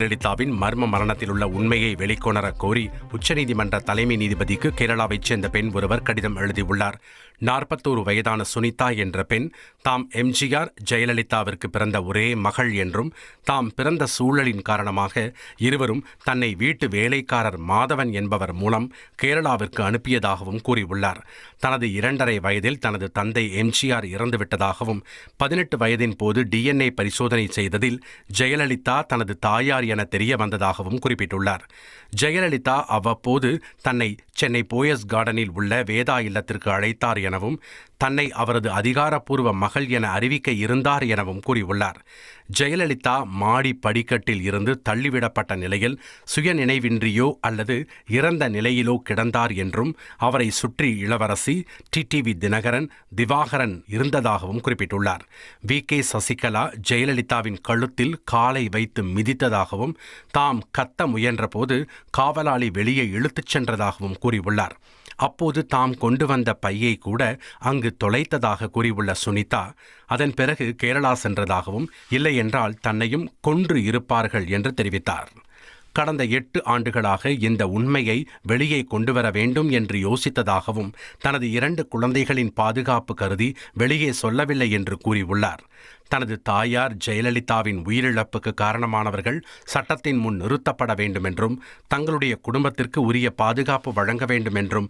ஜெயலலிதாவின் மர்ம மரணத்தில் உள்ள உண்மையை வெளிக்கொணர கோரி உச்சநீதிமன்ற தலைமை நீதிபதிக்கு கேரளாவைச் சேர்ந்த பெண் ஒருவர் கடிதம் எழுதியுள்ளார். 41 வயதான சுனிதா என்ற பெண் தாம் எம்ஜிஆர் ஜெயலலிதாவிற்கு பிறந்த ஒரே மகள் என்றும் தாம் பிறந்த சூழலின் காரணமாக இருவரும் தன்னை வீட்டு வேலைக்காரர் மாதவன் என்பவர் மூலம் கேரளாவிற்கு அனுப்பியதாகவும் கூறியுள்ளார். தனது 2½ வயதில் தனது தந்தை எம்ஜிஆர் இறந்துவிட்டதாகவும் 18 வயதின் போது DNA பரிசோதனை செய்ததில் ஜெயலலிதா தனது தாயார் என தெரிய வந்ததாகவும் குறிப்பிட்டுள்ளார். ஜெயலலிதா அவ்வப்போது தன்னை சென்னை போயஸ் கார்டனில் உள்ள வேதா இல்லத்திற்கு அழைத்தார் எனவும் தன்னை அவரது அதிகாரப்பூர்வ மகள் என அறிவிக்க இருந்தார் எனவும் கூறியுள்ளார். ஜெயலலிதா மாடி படிக்கட்டில் இருந்து தள்ளிவிடப்பட்ட நிலையில் சுயநினைவின்றியோ அல்லது இறந்த நிலையிலோ கிடந்தார் என்றும் அவரை சுற்றி இளவரசி, டிடிவி தினகரன், திவாகரன் இருந்ததாகவும் குறிப்பிட்டுள்ளார். VK சசிகலா ஜெயலலிதாவின் கழுத்தில் காலை வைத்து மிதித்ததாகவும் தாம் கத்த முயன்றபோது காவலாளி வெளியே இழுத்துச் சென்றதாகவும் கூறியுள்ளார். அப்போது தாம் கொண்டு வந்த பையை கூட அங்கு தொலைத்ததாக கூறியுள்ள சுனிதா, அதன் பிறகு கேரளா சென்றதாகவும் இல்லை என்றால் தன்னையும் கொன்று இருப்பார்கள் என்று தெரிவித்தார். கடந்த 8 ஆண்டுகளாக இந்த உண்மையை வெளியே கொண்டுவர வேண்டும் என்று யோசித்ததாகவும் தனது 2 குழந்தைகளின் பாதுகாப்பு கருதி வெளியே சொல்லவில்லை என்று கூறியுள்ளார். தனது தாயார் ஜெயலலிதாவின் உயிரிழப்புக்கு காரணமானவர்கள் சட்டத்தின் முன் நிறுத்தப்பட வேண்டும் என்றும் தங்களுடைய குடும்பத்திற்கு உரிய பாதுகாப்பு வழங்க வேண்டும் என்றும்